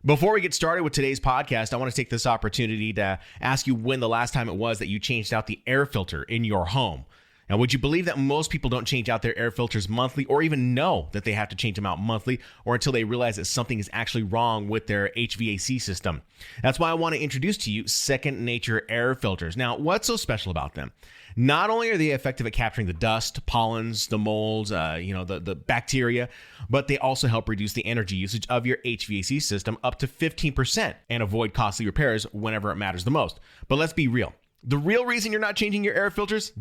Before we get started with today's podcast, I want to take this opportunity to ask you when the last time it was that you changed out the air filter in your home. Now, would you believe that most people don't change out their air filters monthly or even know that they have to change them out monthly or until they realize that something is actually wrong with their HVAC system? That's why I want to introduce to you Second Nature air filters. Now, what's so special about them? Not only are they effective at capturing the dust, pollens, the molds, the bacteria, but they also help reduce the energy usage of your HVAC system up to 15% and avoid costly repairs whenever it matters the most. But let's be real. The real reason you're not changing your air filters,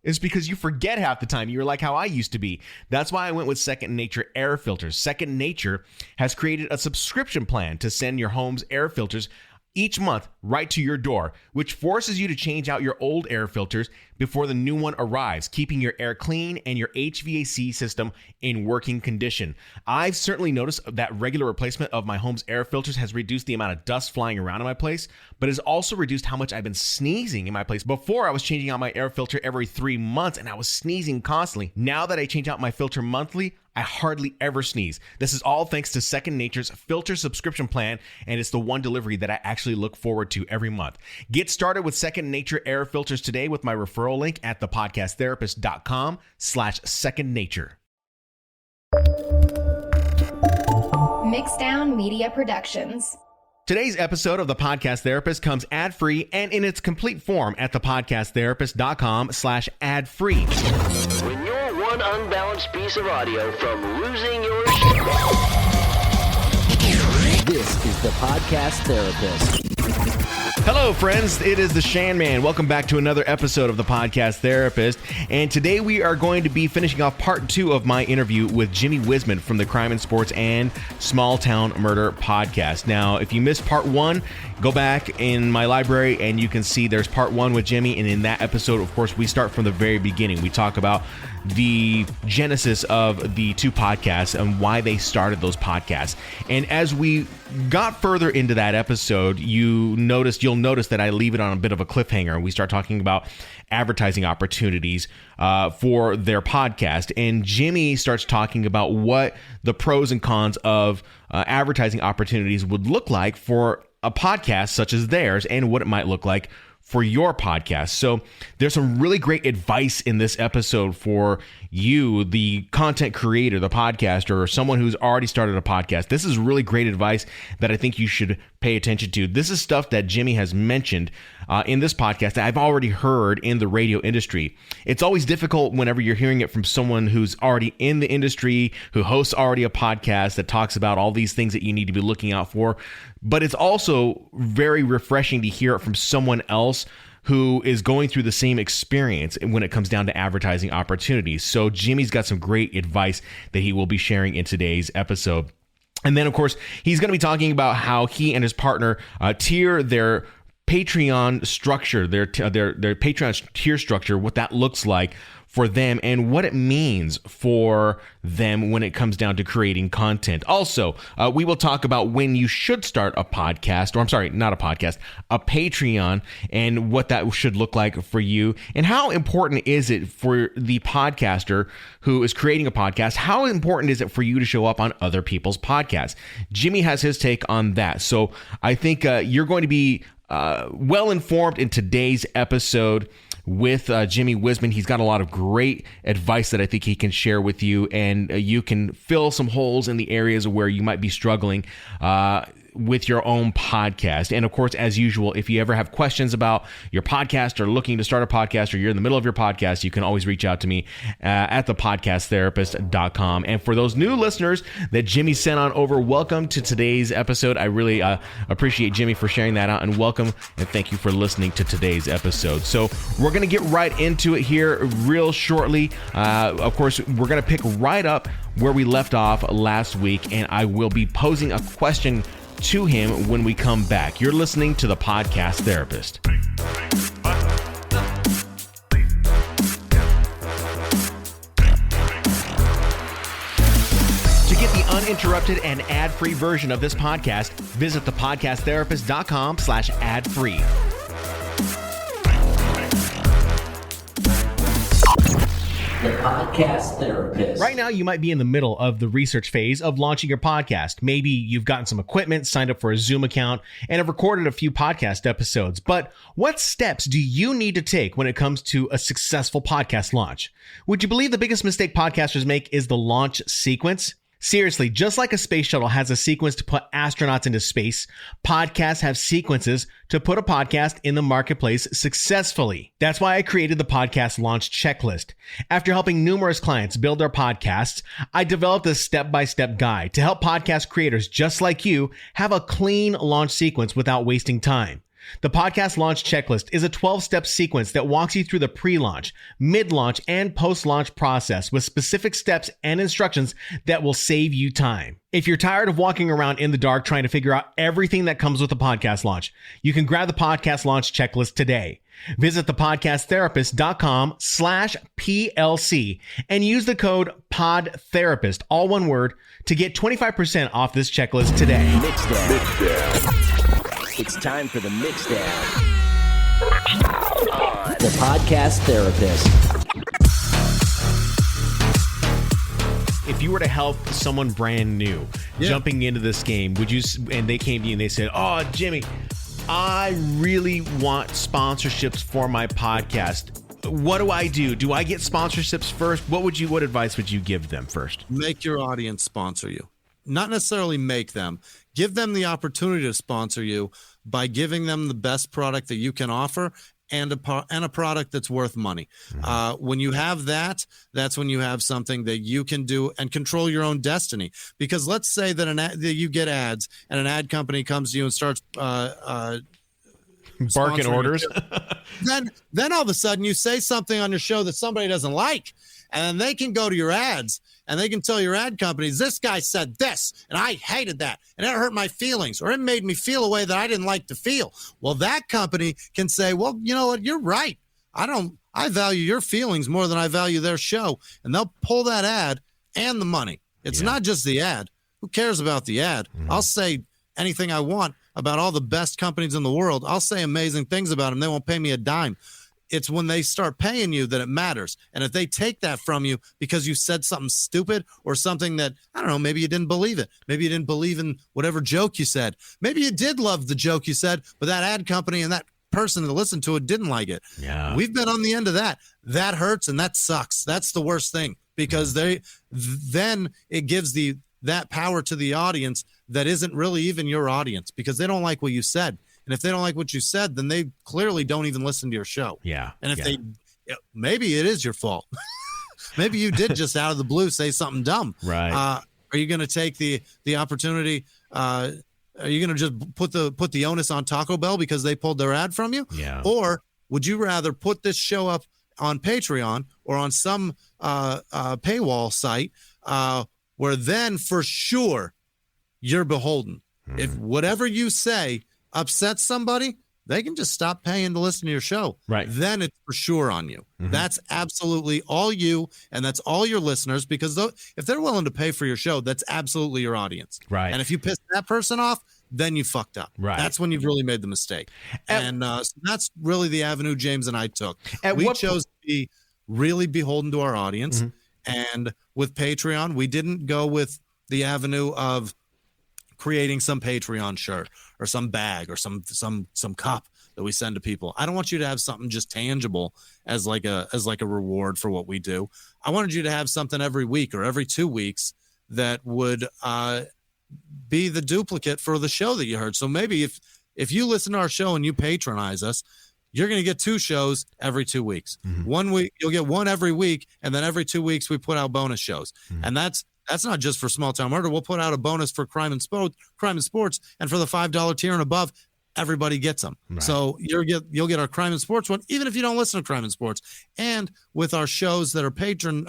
is because you forget half the time. You're like how I used to be. That's why I went with Second Nature air filters. Second Nature has created a subscription plan to send your home's air filters each month right to your door, which forces you to change out your old air filters before the new one arrives, keeping your air clean and your HVAC system in working condition. I've certainly noticed that regular replacement of my home's air filters has reduced the amount of dust flying around in my place, but has also reduced how much I've been sneezing in my place. Before, I was changing out my air filter every 3 months and I was sneezing constantly. Now that I change out my filter monthly, I hardly ever sneeze. This is all thanks to Second Nature's filter subscription plan, and it's the one delivery that I actually look forward to every month. Get started with Second Nature air filters today with my referral link at thepodcasttherapist.com/secondnature. Mixdown Media Productions. Today's episode of The Podcast Therapist comes ad-free and in its complete form at thepodcasttherapist.com/ad-free. When you're one unbalanced piece of audio from losing your shit. This is The Podcast Therapist. Hello, friends. It is the Shan Man. Welcome back to another episode of The Podcast Therapist. And today we are going to be finishing off part 2 of my interview with Jimmie Wisman from the Crime and Sports and Small Town Murder podcast. Now, if you missed part 1, go back in my library and you can see there's part 1 with Jimmie. And in that episode, of course, we start from the very beginning. We talk about the genesis of the 2 podcasts and why they started those podcasts. And as we got further into that episode, you'll notice that I leave it on a bit of a cliffhanger, and we start talking about advertising opportunities for their podcast. And Jimmie starts talking about what the pros and cons of advertising opportunities would look like for a podcast such as theirs and what it might look like for your podcast. So there's some really great advice in this episode for you, the content creator, the podcaster, or someone who's already started a podcast. This is really great advice that I think you should pay attention to. This is stuff that Jimmie has mentioned in this podcast that I've already heard in the radio industry. It's always difficult whenever you're hearing it from someone who's already in the industry, who hosts already a podcast that talks about all these things that you need to be looking out for. But it's also very refreshing to hear it from someone else who is going through the same experience when it comes down to advertising opportunities. So Jimmie's got some great advice that he will be sharing in today's episode. And then, of course, he's going to be talking about how he and his partner tier their Patreon structure, their Patreon tier structure, what that looks like for them and what it means for them when it comes down to creating content. Also, we will talk about when you should start a podcast, or I'm sorry, not a podcast, a Patreon, and what that should look like for you, and how important is it for the podcaster who is creating a podcast, how important is it for you to show up on other people's podcasts? Jimmie has his take on that. So I think you're going to be well informed in today's episode with Jimmie Wisman. He's got a lot of great advice that I think he can share with you, and you can fill some holes in the areas where you might be struggling with your own podcast. And of course, as usual, if you ever have questions about your podcast or looking to start a podcast, or you're in the middle of your podcast, you can always reach out to me at thepodcasttherapist.com. And for those new listeners that Jimmie sent on over, welcome to today's episode. I really appreciate Jimmie for sharing that out, and welcome and thank you for listening to today's episode. So we're going to get right into it here real shortly. Of course, we're going to pick right up where we left off last week, and I will be posing a question to him when we come back. You're listening to The Podcast Therapist. To get the uninterrupted and ad-free version of this podcast, visit thepodcasttherapist.com/ad-free. The Podcast Therapist. Right now, you might be in the middle of the research phase of launching your podcast. Maybe you've gotten some equipment, signed up for a Zoom account, and have recorded a few podcast episodes. But what steps do you need to take when it comes to a successful podcast launch? Would you believe the biggest mistake podcasters make is the launch sequence? Seriously, just like a space shuttle has a sequence to put astronauts into space, podcasts have sequences to put a podcast in the marketplace successfully. That's why I created the podcast launch checklist. After helping numerous clients build their podcasts, I developed a step-by-step guide to help podcast creators just like you have a clean launch sequence without wasting time. The podcast launch checklist is a 12-step sequence that walks you through the pre-launch, mid-launch, and post-launch process with specific steps and instructions that will save you time. If you're tired of walking around in the dark trying to figure out everything that comes with a podcast launch, you can grab the podcast launch checklist today. Visit thepodcasttherapist.com/PLC and use the code PODTherapist, all one word, to get 25% off this checklist today. Mixdown. It's time for the Mixdown. The Podcast Therapist. If you were to help someone brand new jumping into this game, would you, and they came to you and they said, "Oh, Jimmie, I really want sponsorships for my podcast. What do I do? Do I get sponsorships first?" What advice would you give them first? Make your audience sponsor you. Not necessarily make them. Give them the opportunity to sponsor you by giving them the best product that you can offer and a product that's worth money. When you have that, that's when you have something that you can do and control your own destiny. Because let's say that you get ads and an ad company comes to you and starts Barking orders. then all of a sudden you say something on your show that somebody doesn't like, and they can go to your ads and they can tell your ad companies, "This guy said this, and I hated that, and it hurt my feelings, or it made me feel a way that I didn't like to feel." Well, that company can say, "Well, you know what? You're right. I value your feelings more than I value their show." And they'll pull that ad and the money. It's not just the ad. Who cares about the ad? I'll say anything I want about all the best companies in the world. I'll say amazing things about them. They won't pay me a dime. It's when they start paying you that it matters. And if they take that from you because you said something stupid or something that, I don't know, maybe you didn't believe it. Maybe you didn't believe in whatever joke you said. Maybe you did love the joke you said, but that ad company and that person that listened to it didn't like it. Yeah. We've been on the end of that. That hurts and that sucks. That's the worst thing, because then it gives that power to the audience that isn't really even your audience, because they don't like what you said. And if they don't like what you said, then they clearly don't even listen to your show. Yeah. And if maybe it is your fault. Maybe you did just out of the blue say something dumb. Right. Are you going to take the opportunity? Are you going to just put the onus on Taco Bell because they pulled their ad from you? Yeah. Or would you rather put this show up on Patreon or on some paywall site where then for sure you're beholden? If whatever you say upsets somebody, they can just stop paying to listen to your show. Right. Then it's for sure on you. That's absolutely all you, and that's all your listeners, because if they're willing to pay for your show, that's absolutely your audience. Right. And if you piss that person off, then you fucked up. Right. That's when you've really made the mistake. And so that's really the avenue James and I took. We chose to be really beholden to our audience. And with Patreon, we didn't go with the avenue of creating some Patreon shirt or some bag or some cup that we send to people. I don't want you to have something just tangible as like a reward for what we do. I wanted you to have something every week or every 2 weeks that would be the duplicate for the show that you heard. So maybe if you listen to our show and you patronize us, you're going to get 2 shows every 2 weeks. 1 week, you'll get 1 every week. And then every 2 weeks we put out bonus shows. And that's not just for Small Town Murder. We'll put out a bonus for Crime and Sports, and for the $5 tier and above, everybody gets them. Right. So you'll get our Crime and Sports one, even if you don't listen to Crime and Sports. And with our shows that are patron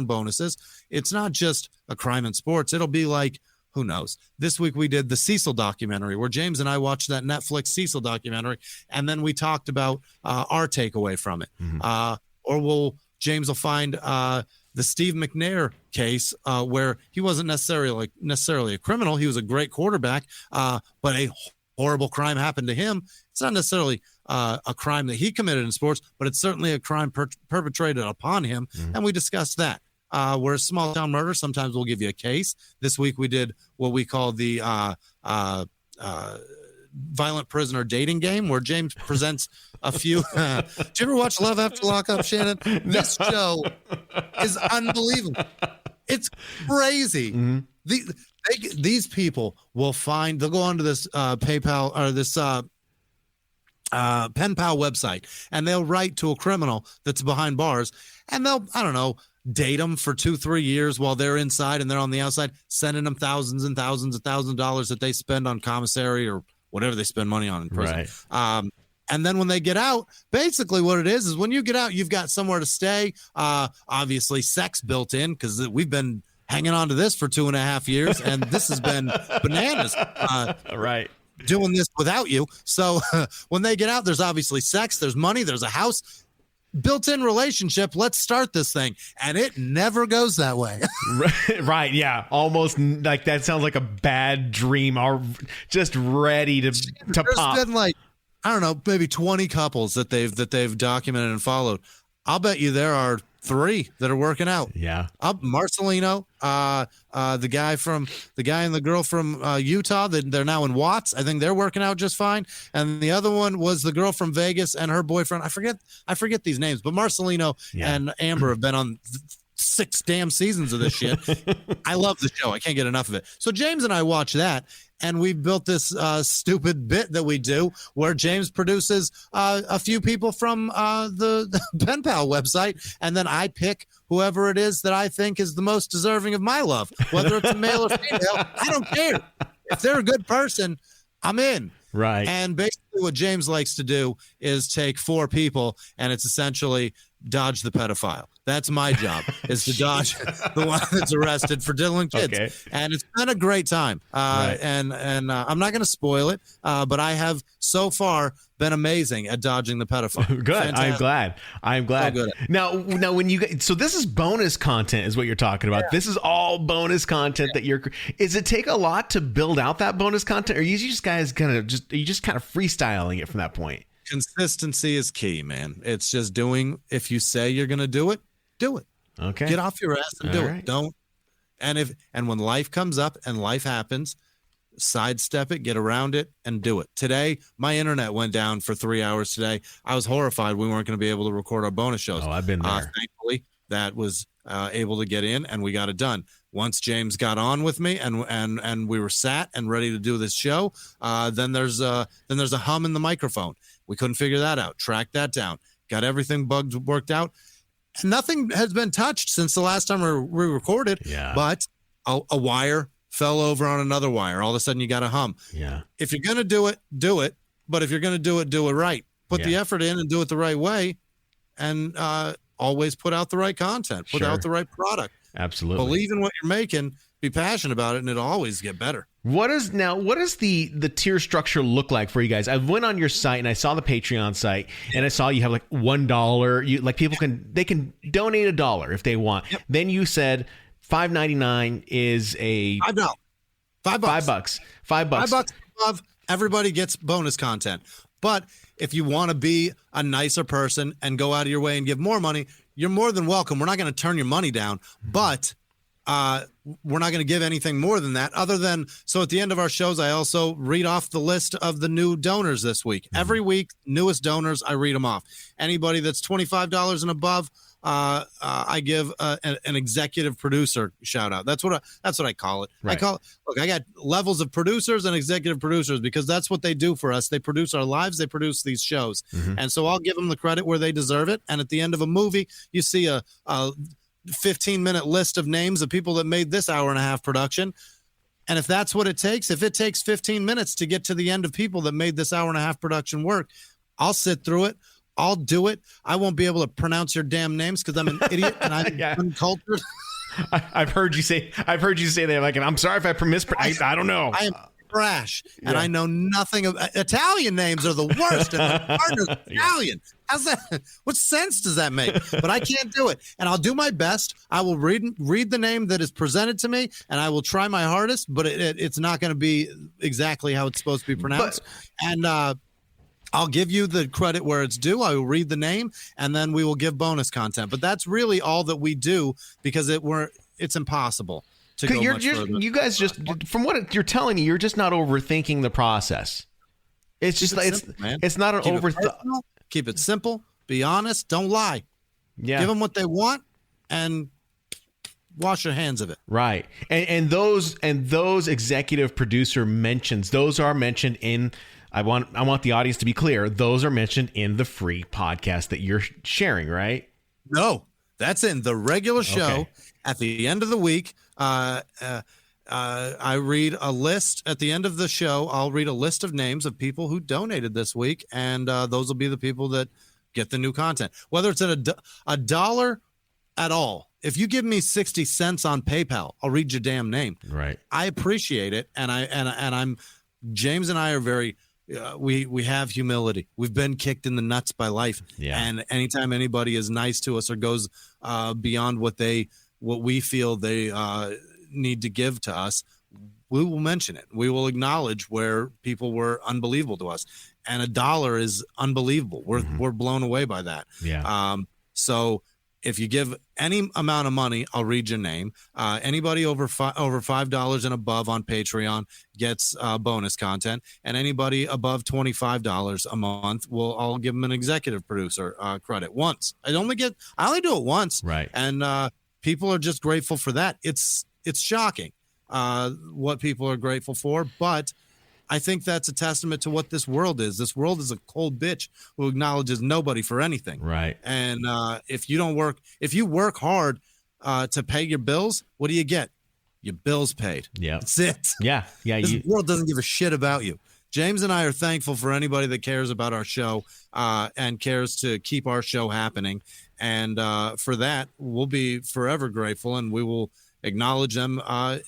bonuses, it's not just a Crime and Sports. It'll be like, who knows? This week we did the Cecil documentary, where James and I watched that Netflix Cecil documentary, and then we talked about our takeaway from it. James will find the Steve McNair case, where he wasn't necessarily a criminal. He was a great quarterback, but a horrible crime happened to him. It's not necessarily a crime that he committed in sports, but it's certainly a crime perpetrated upon him. And we discussed that. Whereas small town murder, sometimes we'll give you a case. This week we did what we call the violent prisoner dating game, where James presents a few. Do you ever watch Love After Lockup, Shannon? This show is unbelievable. It's crazy. These people will they'll go onto this PayPal or this pen pal website, and they'll write to a criminal that's behind bars, and they'll, I don't know, date them for 2-3 years while they're inside and they're on the outside, sending them thousands and thousands and thousands of dollars that they spend on commissary or whatever they spend money on in prison. Right. And then when they get out, basically what it is when you get out, you've got somewhere to stay. Obviously sex built in, because we've been hanging on to this for 2.5 years, and this has been bananas. Right. Doing this without you. So when they get out, there's obviously sex, there's money, there's a house, built-in relationship. Let's start this thing. And it never goes that way. Right. Yeah. Almost like that sounds like a bad dream, or just ready to pop. There's been like, I don't know, maybe 20 couples that they've documented and followed. I'll bet you there are 3 that are working out. Yeah. Marcelino, the guy and the girl from Utah, they're now in Watts. I think they're working out just fine. And the other one was the girl from Vegas and her boyfriend. I forget these names, but Marcelino and Amber have been on 6 damn seasons of this shit. I love the show. I can't get enough of it. So James and I watch that, and we built this stupid bit that we do where James produces a few people from the Pen Pal website, and then I pick whoever it is that I think is the most deserving of my love, whether it's a male or female. I don't care. If they're a good person, I'm in. Right. And basically what James likes to do is take 4 people, and it's essentially dodge the pedophile. That's my job, is to dodge the one that's arrested for diddling kids. Okay. And it's been a great time. Right. And I'm not going to spoil it, but I have so far been amazing at dodging the pedophile. Good. Fantastic. I'm glad. So now when so this is bonus content is what you're talking about. Yeah. This is all bonus content that is it take a lot to build out that bonus content, or are you just guys kind of freestyling it from that point? Consistency is key, man. It's just doing. If you say you're going to do it, do it. Okay. Get off your ass and do it. Don't. And when life comes up and life happens, sidestep it, get around it, and do it. Today, my internet went down for 3 hours today. I was horrified we weren't going to be able to record our bonus shows. Oh, I've been there. Thankfully, that was able to get in, and we got it done. Once James got on with me and we were sat and ready to do this show, then there's a hum in the microphone. We couldn't figure that out. Tracked that down. Got everything worked out. Nothing has been touched since the last time we recorded. Yeah. But a wire fell over on another wire. All of a sudden, you got a hum. Yeah. If you're gonna do it. But if you're gonna do it right. Put the effort in and do it the right way, and always put out the right content. Put out the right product. Absolutely. Believe in what you're making. Be passionate about it, and it'll always get better. What does the tier structure look like for you guys? I went on your site and I saw the Patreon site, and I saw you have like $1. You like people can donate $1 if they want. Yep. Then you said $5.99 is a $5. $5. $5 above. Everybody gets bonus content. But if you want to be a nicer person and go out of your way and give more money, you're more than welcome. We're not going to turn your money down, but we're not going to give anything more than that, other than, so at the end of our shows, I also read off the list of the new donors this week. Every week, newest donors, I read them off. Anybody that's $25 and above, I give an executive producer shout out. That's what I call it. Right. I got levels of producers and executive producers, because that's what they do for us. They produce our lives. They produce these shows. And so I'll give them the credit where they deserve it. And at the end of a movie, you see a 15-minute list of names of people that made this hour-and-a-half production. And if that's what it takes, if it takes 15 minutes to get to the end of people that made this hour-and-a-half production work, I'll sit through it. I'll do it. I won't be able to pronounce your damn names because I'm an idiot and I'm uncultured. I've heard you say that. Like, and I'm sorry if I mispronounce. I don't know. trash, and I know nothing of Italian names are the worst. And my partner's Italian. How's that? What sense does that make? But I can't do it, and I'll do my best. I will read the name that is presented to me, and I will try my hardest. But it's not going to be exactly how it's supposed to be pronounced. And I'll give you the credit where it's due. I will read the name, and then we will give bonus content. But that's really all that we do because it's impossible to go much further. You guys just, from what you're telling me, you're just not overthinking the process. It's just like it's not an overthought. Keep it simple. Be honest. Don't lie. Yeah. Give them what they want, and wash your hands of it. Right. And those executive producer mentions, those are mentioned in. I want the audience to be clear. Those are mentioned in the free podcast that you're sharing, right? No, that's in the regular show. Okay. At the end of the week, I read a list. At the end of the show, I'll read a list of names of people who donated this week, and those will be the people that get the new content. Whether it's at a dollar at all. If you give me 60 cents on PayPal, I'll read your damn name. Right. I appreciate it, and I'm James and I are very. We have humility. We've been kicked in the nuts by life, and anytime anybody is nice to us or goes beyond what we feel they need to give to us, we will mention it. We will acknowledge where people were unbelievable to us, and a dollar is unbelievable. We're blown away by that. Yeah. So if you give any amount of money, I'll read your name. Anybody over $5 and above on Patreon gets bonus content, and anybody above $25 a month I'll give them an executive producer credit once. I only do it once, right? And people are just grateful for that. It's shocking what people are grateful for, but I think that's a testament to what this world is. This world is a cold bitch who acknowledges nobody for anything. Right. And if you work hard to pay your bills, what do you get? Your bills paid. Yeah. That's it. Yeah. Yeah. This world doesn't give a shit about you. James and I are thankful for anybody that cares about our show and cares to keep our show happening. And for that, we'll be forever grateful, and we will acknowledge them at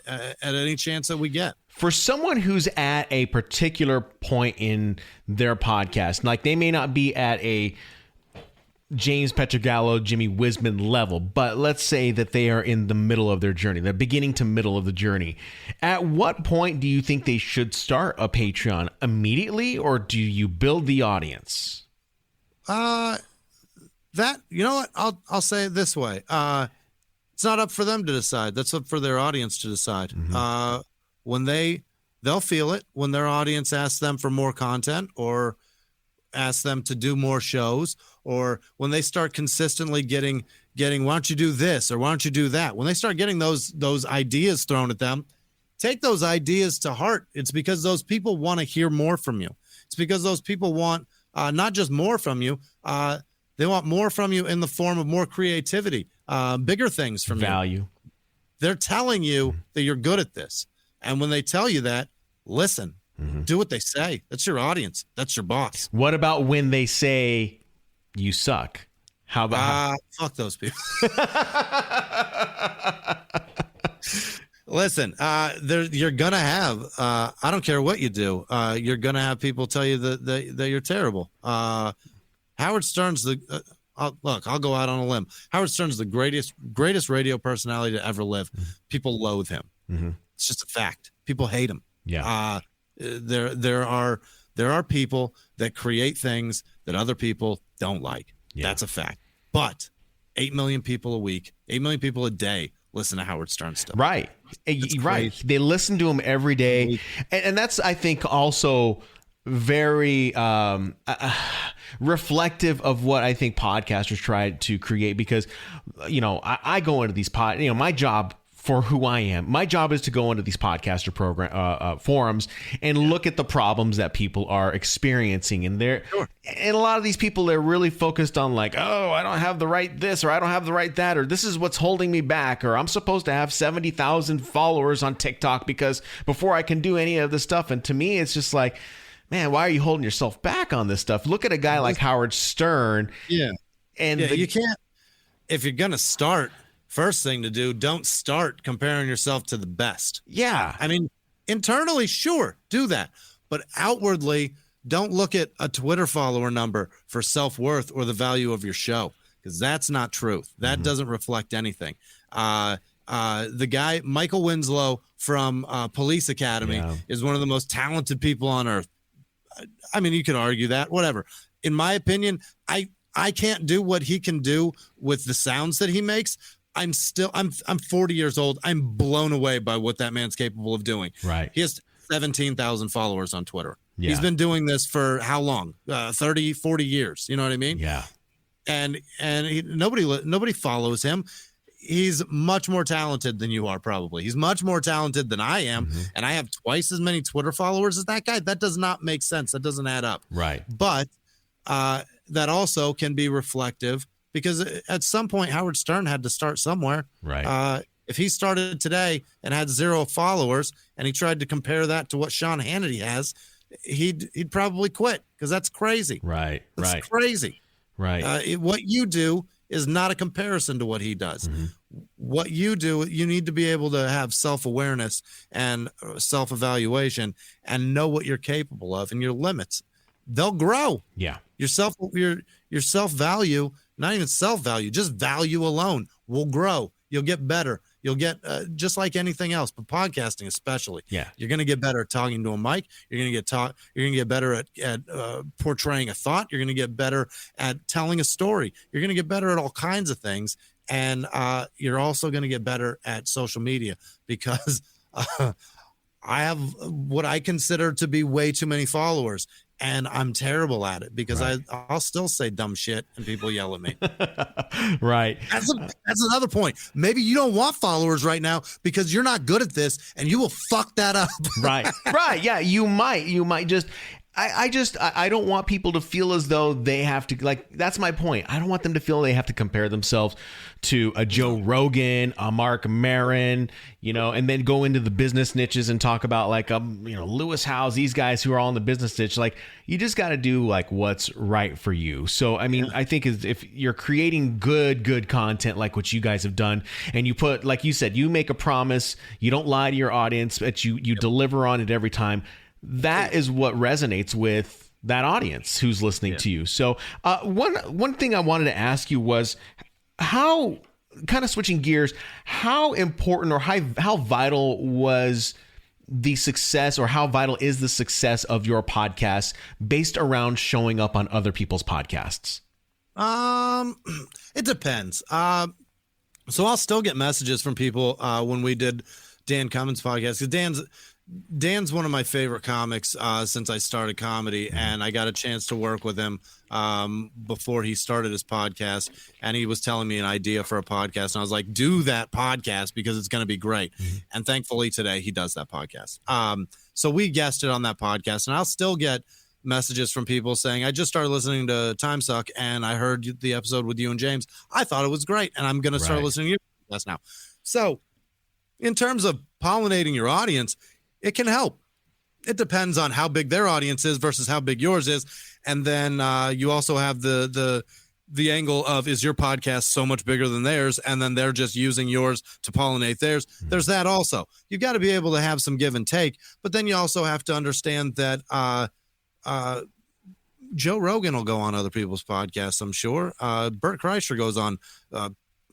any chance that we get. For someone who's at a particular point in their podcast, like they may not be at a James Petrogallo, Jimmie Wisman level, but let's say that they are in the middle of their journey, the beginning to middle of the journey. At what point do you think they should start a Patreon? Immediately, or do you build the audience? You know what? I'll say it this way. It's not up for them to decide. That's up for their audience to decide. Mm-hmm. When they'll feel it when their audience asks them for more content or asks them to do more shows, or when they start consistently getting, why don't you do this or why don't you do that? When they start getting those ideas thrown at them, take those ideas to heart. It's because those people want to hear more from you. It's because those people want not just more from you. They want more from you in the form of more creativity, bigger things from value. They're telling you that you're good at this. And when they tell you that, listen, do what they say. That's your audience. That's your boss. What about when they say you suck? How about fuck those people? Listen, you're gonna have. I don't care what you do. You're gonna have people tell you that you're terrible. Howard Stern's I'll go out on a limb. Howard Stern's the greatest radio personality to ever live. People loathe him. Mm-hmm. It's just a fact. People hate him. Yeah. There are people that create things that other people don't like. Yeah. That's a fact. But 8 million people a week, 8 million people a day listen to Howard Stern stuff. Right. Right. They listen to him every day. And that's, I think, also very reflective of what I think podcasters try to create, because, I go into these my job for who I am. My job is to go into these podcaster program forums and look at the problems that people are experiencing. And and a lot of these people, they're really focused on like, oh, I don't have the right this, or I don't have the right that, or this is what's holding me back, or I'm supposed to have 70,000 followers on TikTok because before I can do any of this stuff. And to me, it's just like, man, why are you holding yourself back on this stuff? Look at a guy like Howard Stern. Yeah. And you can't, if you're going to start, first thing to do, don't start comparing yourself to the best. Yeah. I mean, Internally, sure, do that. But outwardly, don't look at a Twitter follower number for self-worth or the value of your show, because that's not truth. That doesn't reflect anything. The guy, Michael Winslow from Police Academy, is one of the most talented people on earth. I mean, you could argue that, whatever. In my opinion, I can't do what he can do with the sounds that he makes. I'm 40 years old. I'm blown away by what that man's capable of doing. Right. He has 17,000 followers on Twitter. Yeah. He's been doing this for how long? 30, 40 years. You know what I mean? Yeah. And nobody follows him. He's much more talented than you are, probably. He's much more talented than I am. And I have twice as many Twitter followers as that guy. That does not make sense. That doesn't add up. Right. But that also can be reflective, because at some point Howard Stern had to start somewhere. Right. If he started today and had 0 followers and he tried to compare that to what Sean Hannity has, he'd probably quit, because that's crazy. Right. That's crazy. Right. What you do is not a comparison to what he does. What you do, you need to be able to have self-awareness and self-evaluation and know what you're capable of and your limits. They'll grow. Yeah. Your self-value, not even self-value, just value alone will grow. You'll get better. You'll get just like anything else, but podcasting especially. Yeah. You're going to get better at talking to a mic. You're going to get better at portraying a thought. You're going to get better at telling a story. You're going to get better at all kinds of things. And you're also going to get better at social media, because I have what I consider to be way too many followers. And I'm terrible at it, because I'll still say dumb shit and people yell at me. Right. That's another point. Maybe you don't want followers right now because you're not good at this, and you will fuck that up. Right. Yeah. You might just, I don't want people to feel as though they have to, like, that's my point. I don't want them to feel they have to compare themselves to a Joe Rogan, a Mark Maron, and then go into the business niches and talk about like, Lewis Howes, these guys who are all in the business niche. Like, you just got to do like what's right for you. So, I mean, I think if you're creating good content, like what you guys have done, and you put, like you said, you make a promise, you don't lie to your audience, but you deliver on it every time. That is what resonates with that audience who's listening to you. So one thing I wanted to ask you was, how, kind of switching gears, how important or how vital was the success, or how vital is the success of your podcast based around showing up on other people's podcasts? It depends. So I'll still get messages from people when we did Dan Cummins' podcast, because Dan's one of my favorite comics since I started comedy, and I got a chance to work with him before he started his podcast, and he was telling me an idea for a podcast, and I was like, do that podcast because it's going to be great. And thankfully today he does that podcast. So we guested on that podcast, and I'll still get messages from people saying, I just started listening to Time Suck and I heard the episode with you and James. I thought it was great, and I'm going to start listening to your podcast now. So in terms of pollinating your audience, it can help. It depends on how big their audience is versus how big yours is. And then you also have the angle of, is your podcast so much bigger than theirs? And then they're just using yours to pollinate theirs. There's that also. You've got to be able to have some give and take. But then you also have to understand that Joe Rogan will go on other people's podcasts, I'm sure. Bert Kreischer goes on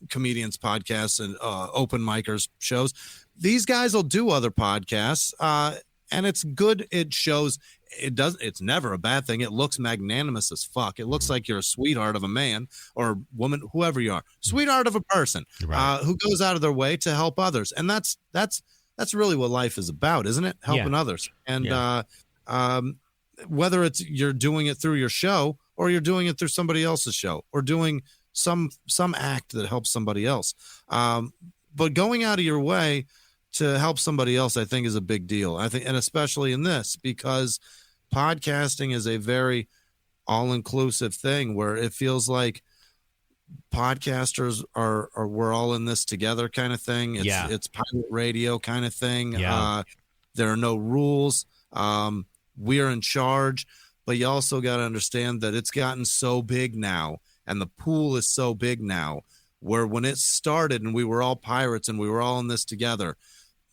comedians' podcasts and open micers shows. These guys will do other podcasts, and it's good. It shows. It's never a bad thing. It looks magnanimous as fuck. It looks like you're a sweetheart of a man or woman, whoever you are, sweetheart of a person who goes out of their way to help others. And that's really what life is about, isn't it? Helping others. And whether it's you're doing it through your show, or you're doing it through somebody else's show, or doing some act that helps somebody else. But going out of your way to help somebody else, I think, is a big deal. I think, and especially in this, because podcasting is a very all-inclusive thing where it feels like podcasters are we're all in this together kind of thing. It's pirate radio kind of thing. There are no rules. We are in charge, but you also got to understand that it's gotten so big now, and the pool is so big now, where when it started and we were all pirates and we were all in this together,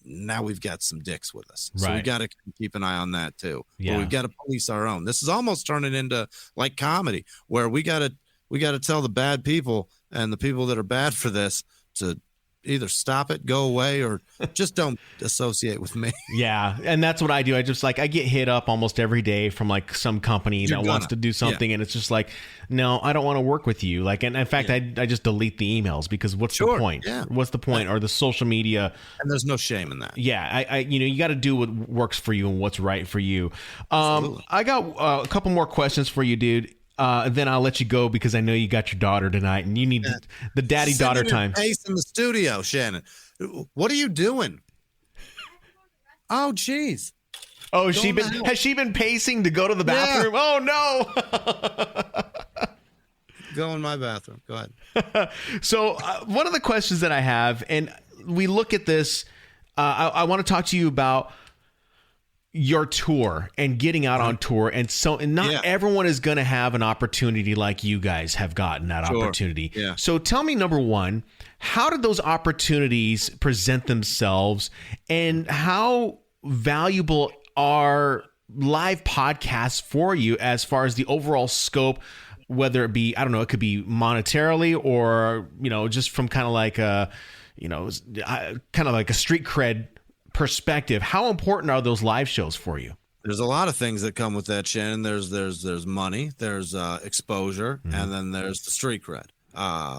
now we've got some dicks with us. So Right. we got to keep an eye on that too. Yeah. But we've got to police our own. This is almost turning into like comedy, where we got to tell the bad people and the people that are bad for this to either stop it, go away, or just don't associate with me. Yeah. And that's what I do. I get hit up almost every day from like some company that wants to do something. And it's just like, no, I don't want to work with you. Like, and in fact, I just delete the emails because what's the point? Yeah. What's the point? Or the social media. And there's no shame in that. Yeah. I you got to do what works for you and what's right for you. I got a couple more questions for you, dude. Then I'll let you go because I know you got your daughter tonight and you need the daddy-daughter time. Pace in the studio, Shannon. What are you doing? Oh, geez. Oh, has she been pacing to go to the bathroom? Yeah. Oh, no. Go in my bathroom. Go ahead. So one of the questions that I have, and we look at this, I want to talk to you about your tour and getting out on tour. And not everyone is going to have an opportunity like you guys have gotten that opportunity. Yeah. So tell me, number one, how did those opportunities present themselves and how valuable are live podcasts for you as far as the overall scope, whether it be, I don't know, it could be monetarily or, just from kind of like a street cred perspective. How important are those live shows for you? There's a lot of things that come with that, Shannon. There's money, there's exposure, and then there's the street cred.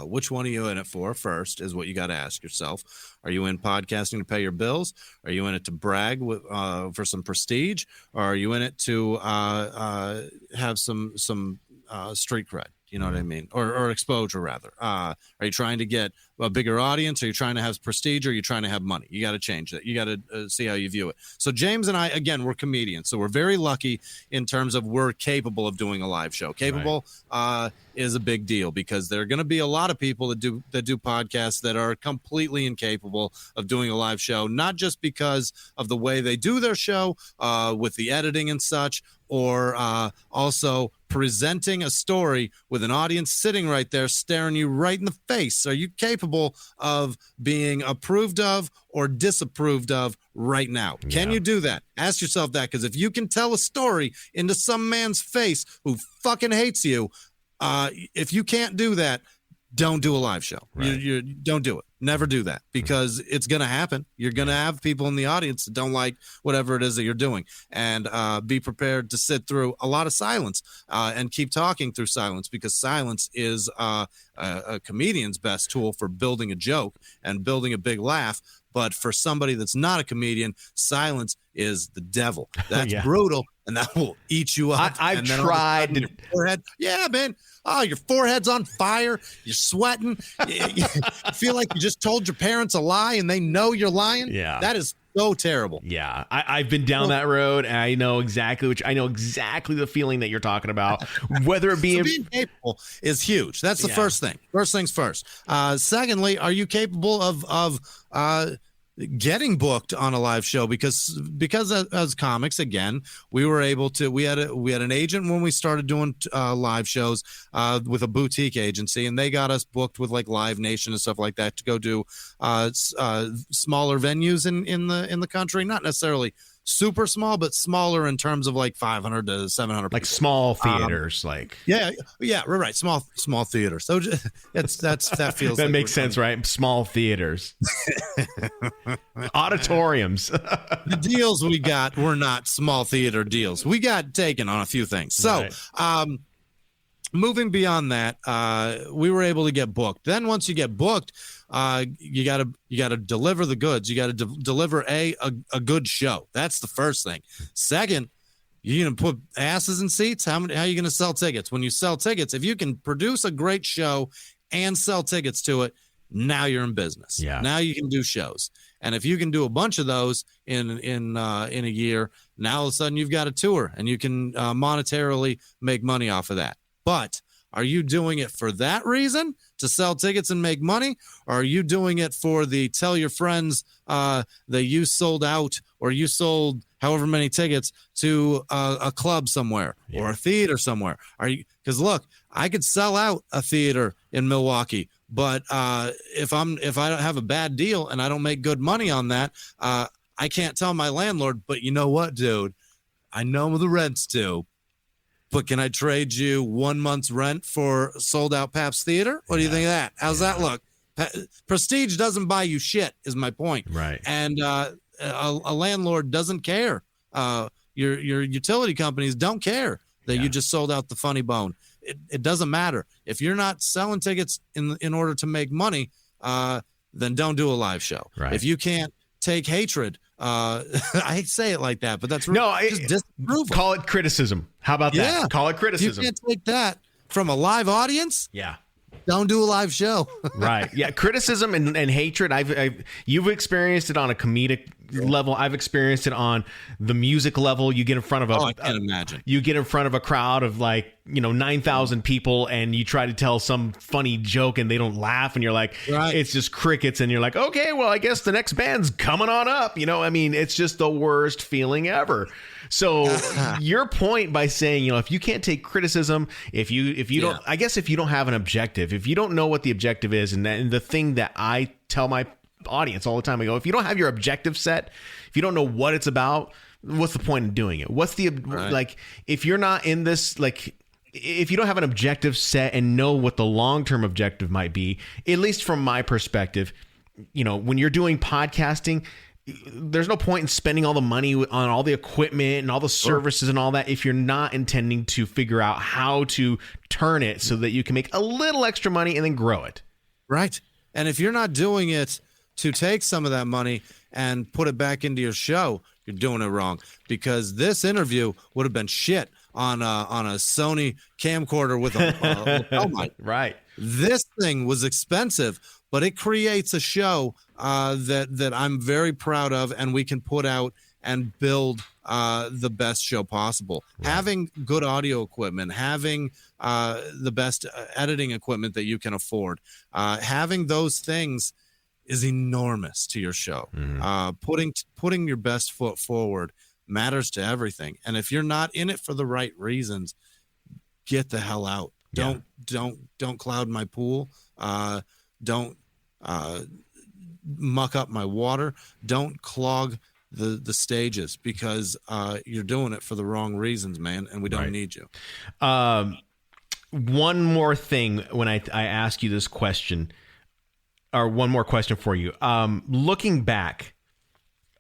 Which one are you in it for first is what you got to ask yourself. Are you in podcasting to pay your bills? Are you in it to brag for some prestige? Or are you in it to have some street cred? You know what I mean? Or exposure, rather. Are you trying to get a bigger audience? Are you trying to have prestige? Or are you trying to have money? You got to change that. You got to see how you view it. So James and I, again, we're comedians. So we're very lucky in terms of we're capable of doing a live show. Capable is a big deal because there are going to be a lot of people that do podcasts that are completely incapable of doing a live show, not just because of the way they do their show with the editing and such, or also presenting a story with an audience sitting right there staring you right in the face. Are you capable of being approved of or disapproved of right now? Yeah. Can you do that? Ask yourself that, because if you can tell a story into some man's face who fucking hates you, if you can't do that, don't do a live show. Right. You don't do it. Never do that, because it's going to happen. You're going to have people in the audience that don't like whatever it is that you're doing, and be prepared to sit through a lot of silence and keep talking through silence, because silence is a comedian's best tool for building a joke and building a big laugh. But for somebody that's not a comedian, silence is the devil. That's brutal, and that will eat you up. I've tried. Your forehead, man. Oh, your forehead's on fire. You're sweating. You feel like you just told your parents a lie and they know you're lying. Yeah. That is so terrible. Yeah. I've been down that road, and I know exactly the feeling that you're talking about, whether it be being capable is huge. That's the first thing. First things first. Secondly, are you capable of getting booked on a live show? Because as comics, again, we were able to, we had an agent when we started doing live shows with a boutique agency, and they got us booked with like Live Nation and stuff like that to go do smaller venues in the country. Not necessarily super small, but smaller in terms of like 500 to 700 like people. Small theaters. Right. Small theaters. So that feels that like makes sense, right? Small theaters. Auditoriums. The deals we got were not small theater deals. We got taken on a few things. So moving beyond that, we were able to get booked. Then once you get booked, you gotta deliver the goods. You gotta deliver a good show. That's the first thing. Second, you're gonna put asses in seats. How are you gonna sell tickets? When you sell tickets, if you can produce a great show and sell tickets to it, now you're in business. Yeah. Now you can do shows. And if you can do a bunch of those in a year, now all of a sudden you've got a tour and you can monetarily make money off of that. But are you doing it for that reason, to sell tickets and make money? Or are you doing it for the tell your friends that you sold out, or you sold however many tickets to a club somewhere or a theater somewhere? Because look, I could sell out a theater in Milwaukee, but if I don't have a bad deal and I don't make good money on that, I can't tell my landlord, but you know what, dude? I know the rent's due, but can I trade you 1 month's rent for sold out Pabst Theater? What do you think of that? How's that look? Prestige doesn't buy you shit, is my point. Right. And a landlord doesn't care. Your utility companies don't care that you just sold out the Funny Bone. It doesn't matter. If you're not selling tickets in order to make money, then don't do a live show. Right. If you can't take hatred, I hate to say it like that, but that's just disapproval. Call it criticism. How about that? Call it criticism. You can't take that from a live audience. Yeah. Don't do a live show. Right. Yeah. Criticism and hatred. You've experienced it on a comedic level. I've experienced it on the music level. You get in front of I can't imagine. You get in front of a crowd of 9,000 people, and you try to tell some funny joke, and they don't laugh, and you're like, it's just crickets, and you're like, okay, well, I guess the next band's coming on up. It's just the worst feeling ever. So your point by saying, if you can't take criticism, if you don't, I guess if you don't have an objective, if you don't know what the objective is, and the thing that I tell my audience all the time, I go, if you don't have your objective set, if you don't know what it's about, what's the point in doing it? What's the if you're not in this, if you don't have an objective set and know what the long-term objective might be, at least from my perspective, when you're doing podcasting, there's no point in spending all the money on all the equipment and all the services and all that if you're not intending to figure out how to turn it so that you can make a little extra money and then grow it. Right. And if you're not doing it to take some of that money and put it back into your show, you're doing it wrong, because this interview would have been shit on a Sony camcorder with a lapel mic. Right. This thing was expensive, but it creates a show that I'm very proud of, and we can put out and build the best show possible. Right. Having good audio equipment, having the best editing equipment that you can afford, having those things is enormous to your show. Mm-hmm. Putting your best foot forward matters to everything. And if you're not in it for the right reasons, get the hell out. Don't cloud my pool. Don't muck up my water. Don't clog the stages, because you're doing it for the wrong reasons, man, and we don't need you. One more thing when I ask you this question, or one more question for you. Looking back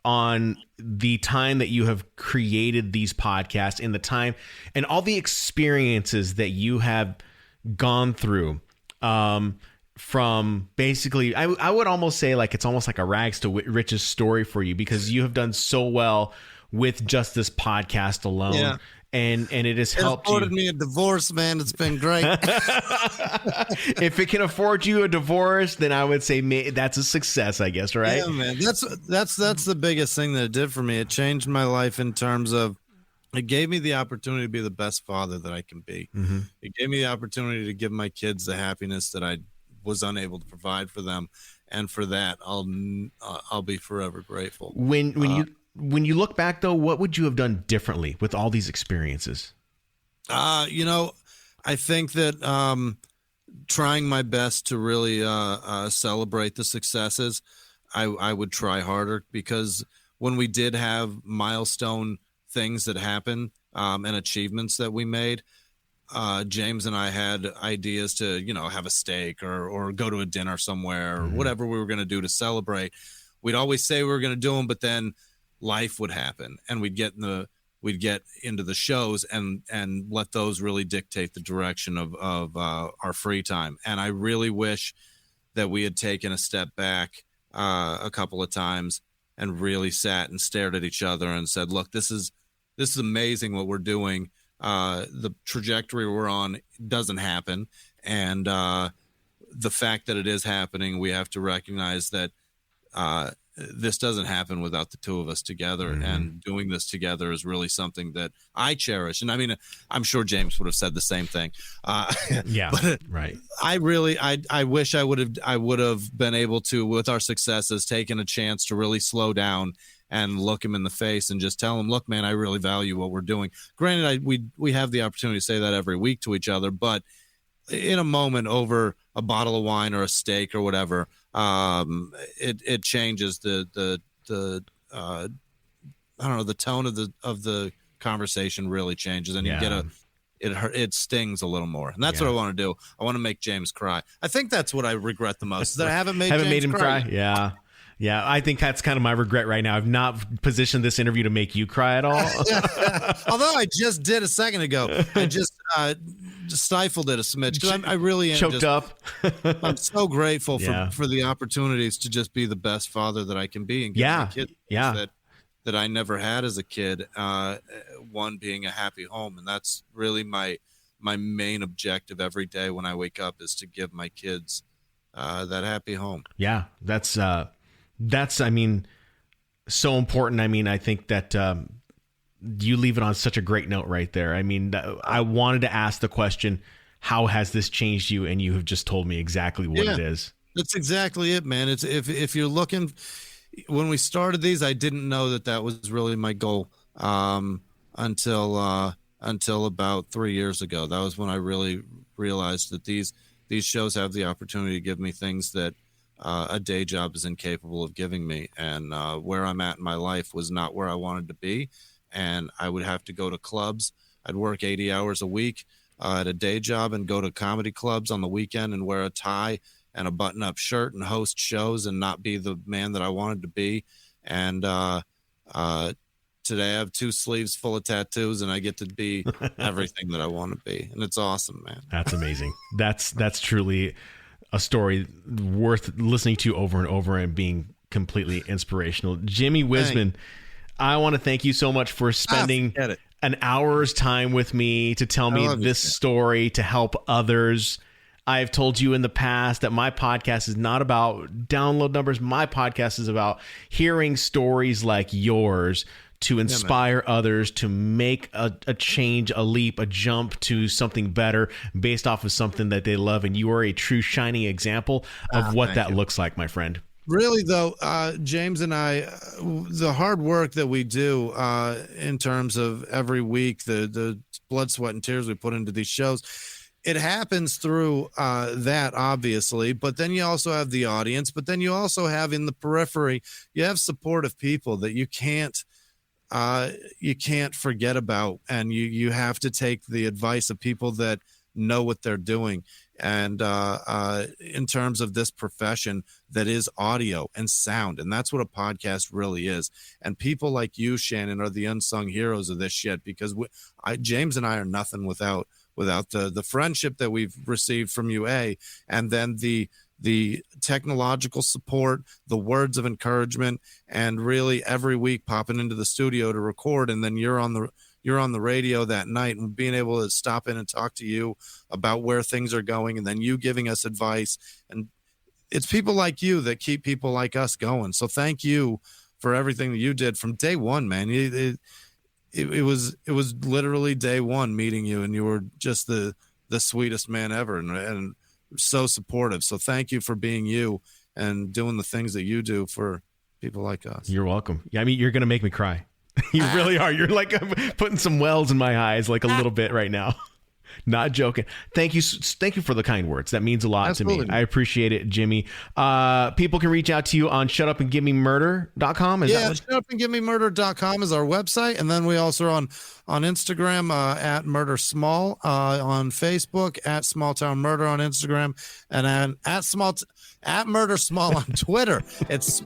on the time that you have created these podcasts, and the time and all the experiences that you have gone through, from basically, I would almost say it's almost like a rags to riches story for you, because you have done so well with just this podcast alone. Yeah. And it has helped afforded me a divorce, man. It's been great. If it can afford you a divorce, then I would say that's a success, I guess, right? Yeah, man. That's the biggest thing that it did for me. It changed my life in terms of, it gave me the opportunity to be the best father that I can be. Mm-hmm. It gave me the opportunity to give my kids the happiness that I was unable to provide for them, and for that, I'll be forever grateful. When you look back, though, what would you have done differently with all these experiences? I think that trying my best to really celebrate the successes, I would try harder, because when we did have milestone things that happened and achievements that we made, James and I had ideas to, have a steak or go to a dinner somewhere, or whatever we were going to do to celebrate. We'd always say we were going to do them, but then life would happen, and we'd get into the shows and let those really dictate the direction of our free time. And I really wish that we had taken a step back a couple of times and really sat and stared at each other and said, look, this is amazing what we're doing. The trajectory we're on doesn't happen, and the fact that it is happening, we have to recognize that this doesn't happen without the two of us together. Mm-hmm. And doing this together is really something that I cherish. And I mean, I'm sure James would have said the same thing. Yeah, but right. I wish I would have been able to, with our successes, taken a chance to really slow down and look him in the face and just tell him, look, man, I really value what we're doing. Granted, we have the opportunity to say that every week to each other, but in a moment over a bottle of wine or a steak or whatever, it changes the I don't know, the tone of the conversation really changes, and you get it stings a little more. And that's what I want to do. I want to make James cry. I think that's what I regret the most, is that I haven't made him cry. Yeah. Yeah, I think that's kind of my regret right now. I've not positioned this interview to make you cry at all. Although I just did a second ago. I just stifled it a smidge, because I really am choked up. I'm so grateful for the opportunities to just be the best father that I can be, and give my kids that I never had as a kid. One being a happy home, and that's really my main objective every day when I wake up, is to give my kids that happy home. Yeah, that's I mean, so important. I mean, I think that you leave it on such a great note right there. I mean, I wanted to ask the question, how has this changed you? And you have just told me exactly what it is. That's exactly it, man. It's if you're looking, when we started these, I didn't know that was really my goal until about 3 years ago. That was when I really realized that these shows have the opportunity to give me things that a day job is incapable of giving me. And where I'm at in my life was not where I wanted to be. And I would have to go to clubs. I'd work 80 hours a week at a day job, and go to comedy clubs on the weekend and wear a tie and a button-up shirt and host shows and not be the man that I wanted to be. And today I have 2 sleeves full of tattoos, and I get to be everything that I want to be. And it's awesome, man. That's amazing. That's truly a story worth listening to over and over and being completely inspirational. Jimmie Wisman, I want to thank you so much for spending an hour's time with me to tell me this story, to help others. I've told you in the past that my podcast is not about download numbers. My podcast is about hearing stories like yours to inspire others, to make a change, a leap, a jump to something better based off of something that they love. And you are a true shining example of what that looks like, my friend. Really, though, James and I, the hard work that we do in terms of every week, the blood, sweat, and tears we put into these shows, it happens through that, obviously, but then you also have the audience, but then you also have in the periphery, you have supportive people that you can't forget about, and you have to take the advice of people that know what they're doing. And in terms of this profession that is audio and sound, and that's what a podcast really is. And people like you, Shannon, are the unsung heroes of this shit, because James and I are nothing without the friendship that we've received from you, and then the technological support, the words of encouragement, and really every week popping into the studio to record, and then you're on the radio that night, and being able to stop in and talk to you about where things are going, and then you giving us advice. And it's people like you that keep people like us going. So thank you for everything that you did from day one, man. It was literally day one meeting you, and you were just the sweetest man ever, and so supportive. So thank you for being you and doing the things that you do for people like us. You're welcome. Yeah, I mean, you're going to make me cry. You really are. You're like putting some wells in my eyes, like a little bit right now. Not joking. Thank you for the kind words. That means a lot to me. I appreciate it, Jimmie. People can reach out to you on shutupandgivememurder.com. Shutupandgivememurder.com is our website, and then we also are on Instagram at Murder Small, on Facebook at Small Town Murder on Instagram, and at Murder Small on Twitter. It's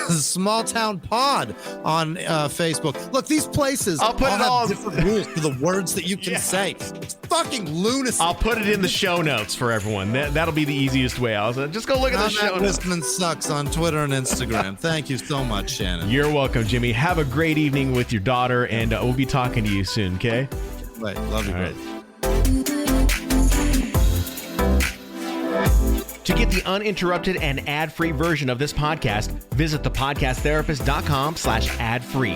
Small Town Pod on Facebook. Look, these places I'll put have different rules for the words that you can say. It's fucking lunacy. I'll put it in the show notes for everyone. That'll be the easiest way. Just go look at the show notes. Wisman sucks on Twitter and Instagram. Thank you so much, Shannon. You're welcome, Jimmie. Have a great evening with your daughter, and we'll be talking to you soon, okay? Right. Love you, brother. To get the uninterrupted and ad-free version of this podcast, visit thepodcasttherapist.com/ad-free.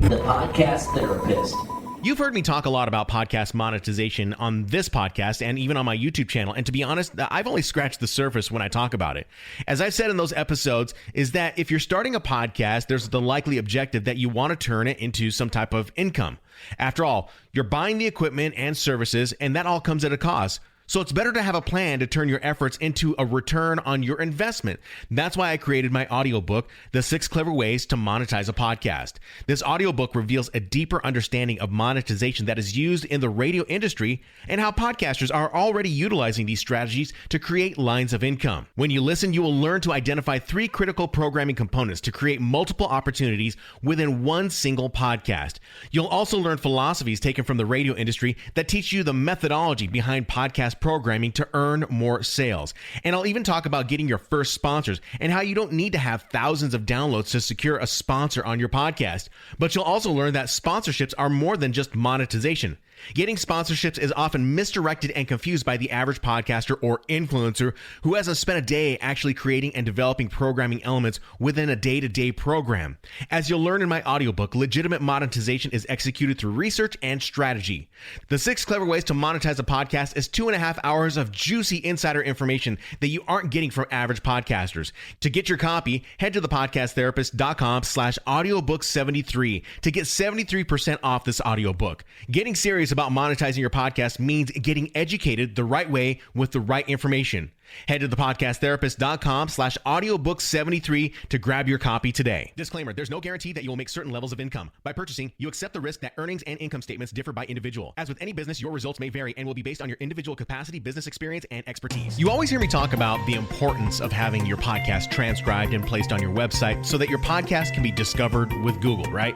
The Podcast Therapist. You've heard me talk a lot about podcast monetization on this podcast and even on my YouTube channel. And to be honest, I've only scratched the surface when I talk about it. As I've said in those episodes, is that if you're starting a podcast, there's the likely objective that you want to turn it into some type of income. After all, you're buying the equipment and services, and that all comes at a cost. So it's better to have a plan to turn your efforts into a return on your investment. That's why I created my audiobook, The 6 Clever Ways to Monetize a Podcast. This audiobook reveals a deeper understanding of monetization that is used in the radio industry and how podcasters are already utilizing these strategies to create lines of income. When you listen, you will learn to identify 3 critical programming components to create multiple opportunities within one single podcast. You'll also learn philosophies taken from the radio industry that teach you the methodology behind podcast programming to earn more sales. And I'll even talk about getting your first sponsors and how you don't need to have thousands of downloads to secure a sponsor on your podcast. But you'll also learn that sponsorships are more than just monetization. Getting sponsorships is often misdirected and confused by the average podcaster or influencer who hasn't spent a day actually creating and developing programming elements within a day-to-day program. As you'll learn in my audiobook, legitimate monetization is executed through research and strategy. The 6 Clever Ways to Monetize a Podcast is 2.5 hours of juicy insider information that you aren't getting from average podcasters. To get your copy, head to thepodcasttherapist.com/audiobook73 to get 73% off this audiobook. Getting serious about monetizing your podcast means getting educated the right way with the right information. Head to thepodcasttherapist.com/audiobook73 to grab your copy today. Disclaimer, there's no guarantee that you will make certain levels of income. By purchasing, you accept the risk that earnings and income statements differ by individual. As with any business, your results may vary and will be based on your individual capacity, business experience, and expertise. You always hear me talk about the importance of having your podcast transcribed and placed on your website so that your podcast can be discovered with Google, right?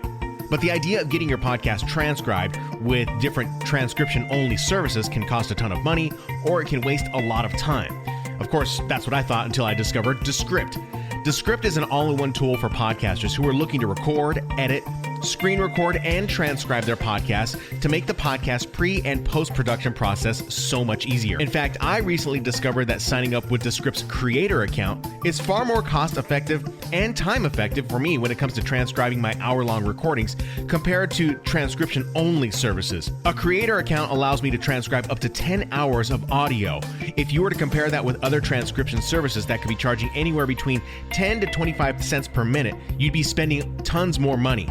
But the idea of getting your podcast transcribed with different transcription-only services can cost a ton of money, or it can waste a lot of time. Of course, that's what I thought until I discovered Descript. Descript is an all-in-one tool for podcasters who are looking to record, edit, screen record, and transcribe their podcasts to make the podcast pre- and post-production process so much easier. In fact, I recently discovered that signing up with Descript's creator account is far more cost-effective and time-effective for me when it comes to transcribing my hour-long recordings compared to transcription-only services. A creator account allows me to transcribe up to 10 hours of audio. If you were to compare that with other transcription services that could be charging anywhere between 10 to 25 cents per minute, you'd be spending tons more money.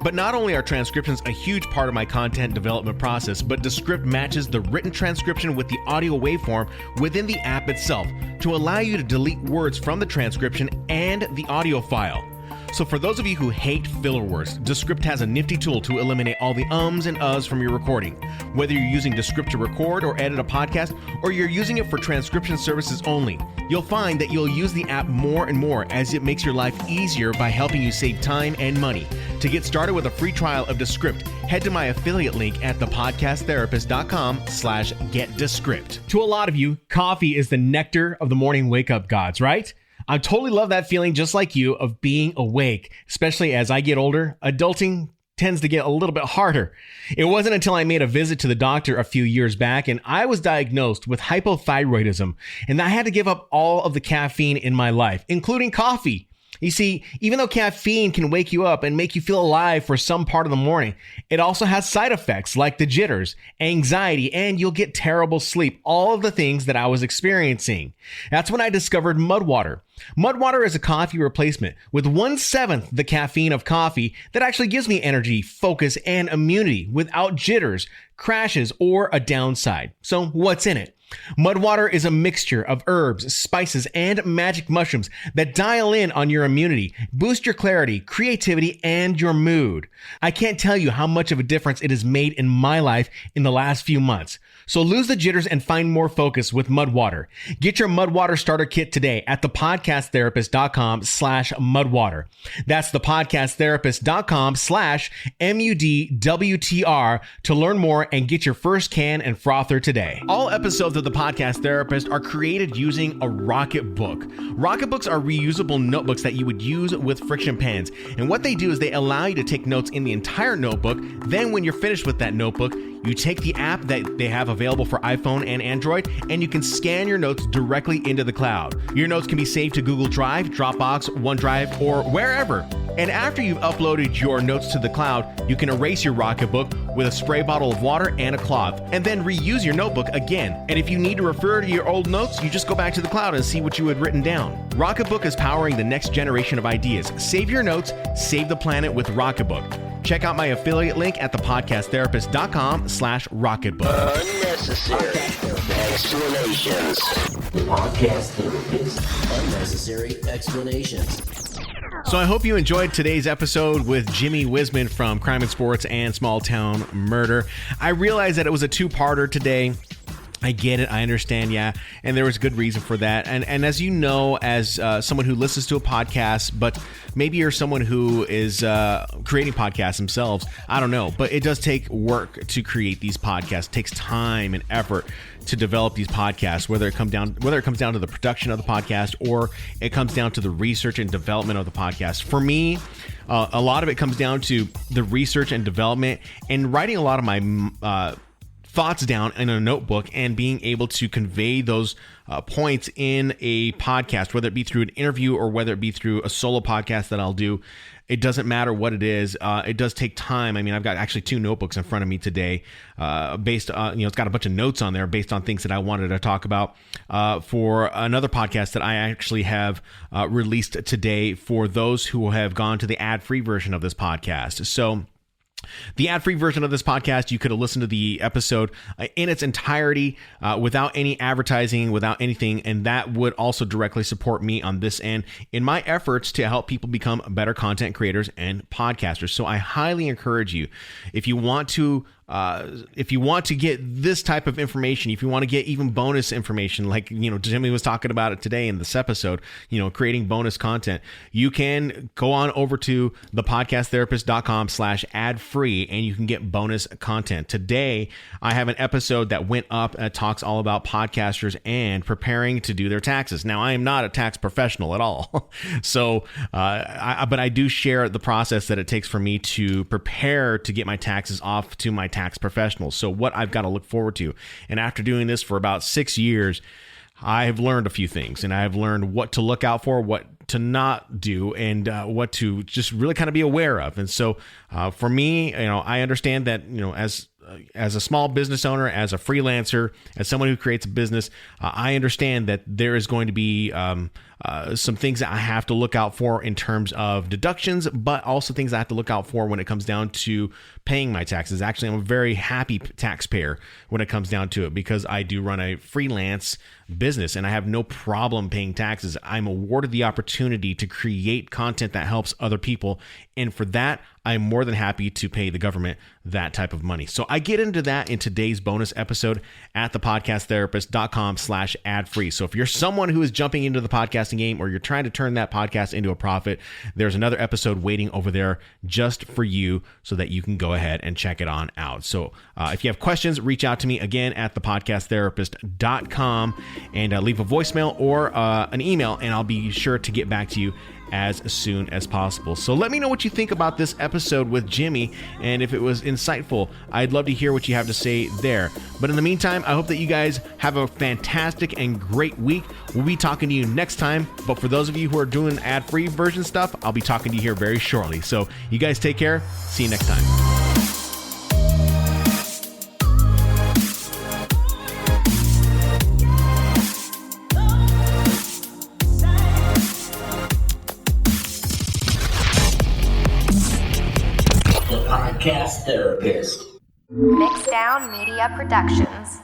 But not only are transcriptions a huge part of my content development process, but Descript matches the written transcription with the audio waveform within the app itself to allow you to delete words from the transcription and the audio file. So for those of you who hate filler words, Descript has a nifty tool to eliminate all the ums and uhs from your recording. Whether you're using Descript to record or edit a podcast, or you're using it for transcription services only, you'll find that you'll use the app more and more as it makes your life easier by helping you save time and money. To get started with a free trial of Descript, head to my affiliate link at thepodcasttherapist.com/getdescript. To a lot of you, coffee is the nectar of the morning wake-up gods, right? I totally love that feeling, just like you, of being awake, especially as I get older. Adulting tends to get a little bit harder. It wasn't until I made a visit to the doctor a few years back and I was diagnosed with hypothyroidism, and I had to give up all of the caffeine in my life, including coffee. You see, even though caffeine can wake you up and make you feel alive for some part of the morning, it also has side effects like the jitters, anxiety, and you'll get terrible sleep, all of the things that I was experiencing. That's when I discovered Mud Water. Mud Water is a coffee replacement with 1/7 the caffeine of coffee that actually gives me energy, focus, and immunity without jitters, crashes, or a downside. So what's in it? Mud Water is a mixture of herbs, spices, and magic mushrooms that dial in on your immunity, boost your clarity, creativity, and your mood. I can't tell you how much of a difference it has made in my life in the last few months. So lose the jitters and find more focus with Mud Water. Get your Mud Water starter kit today at thepodcasttherapist.com/mudwater. That's thepodcasttherapist.com/MUDWTR to learn more and get your first can and frother today. All episodes of The Podcast Therapist are created using a Rocketbook. Rocketbooks are reusable notebooks that you would use with friction pens. And what they do is they allow you to take notes in the entire notebook. Then when you're finished with that notebook, you take the app that they have available for iPhone and Android, and you can scan your notes directly into the cloud. Your notes can be saved to Google Drive, Dropbox, OneDrive, or wherever. And after you've uploaded your notes to the cloud, you can erase your Rocketbook with a spray bottle of water and a cloth, and then reuse your notebook again. And if you need to refer to your old notes, you just go back to the cloud and see what you had written down. Rocketbook is powering the next generation of ideas. Save your notes, save the planet with Rocketbook. Check out my affiliate link at thepodcasttherapist.com/Rocketbook. Unnecessary explanations. The Podcast Therapist. Unnecessary explanations. So I hope you enjoyed today's episode with Jimmie Wisman from Crime and Sports and Small Town Murder. I realized that it was a two-parter today. I get it. I understand. Yeah. And there was good reason for that. And as you know, as someone who listens to a podcast, but maybe you're someone who is creating podcasts themselves. I don't know. But it does take work to create these podcasts. It takes time and effort to develop these podcasts, whether it comes down to the production of the podcast or it comes down to the research and development of the podcast. For me, a lot of it comes down to the research and development and writing a lot of my thoughts down in a notebook and being able to convey those points in a podcast, whether it be through an interview or whether it be through a solo podcast that I'll do. It doesn't matter what it is. It does take time. I mean, I've got actually 2 notebooks in front of me today based on, it's got a bunch of notes on there based on things that I wanted to talk about for another podcast that I actually have released today for those who have gone to the ad-free version of this podcast. So the ad-free version of this podcast, you could have listened to the episode in its entirety without any advertising, without anything, and that would also directly support me on this end in my efforts to help people become better content creators and podcasters. So I highly encourage you, if you want to get this type of information, if you want to get even bonus information, like, Jimmie was talking about it today in this episode, creating bonus content, you can go on over to thepodcasttherapist.com/ad-free and you can get bonus content. Today, I have an episode that went up that talks all about podcasters and preparing to do their taxes. Now, I am not a tax professional at all. So, but I do share the process that it takes for me to prepare to get my taxes off to my tax professionals. So what I've got to look forward to. And after doing this for about 6 years, I've learned a few things, and I've learned what to look out for, what to not do, and what to just really kind of be aware of. And so for me, I understand that, as a small business owner, as a freelancer, as someone who creates a business, I understand that there is going to be some things that I have to look out for in terms of deductions, but also things I have to look out for when it comes down to paying my taxes. Actually, I'm a very happy taxpayer when it comes down to it because I do run a freelance business and I have no problem paying taxes. I'm awarded the opportunity to create content that helps other people. And for that, I'm more than happy to pay the government that type of money. So I get into that in today's bonus episode at thepodcasttherapist.com/ad-free. So if you're someone who is jumping into the podcasting game or you're trying to turn that podcast into a profit, there's another episode waiting over there just for you so that you can go ahead and check it on out. So if you have questions, reach out to me again at thepodcasttherapist.com and leave a voicemail or an email, and I'll be sure to get back to you as soon as possible. So let me know what you think about this episode with Jimmie, and if it was insightful, I'd love to hear what you have to say there. But in the meantime, I hope that you guys have a fantastic and great week. We'll be talking to you next time, but for those of you who are doing ad-free version stuff, I'll be talking to you here very shortly. So you guys take care. See you next time. Podcast Therapist. Mixdown Media Productions.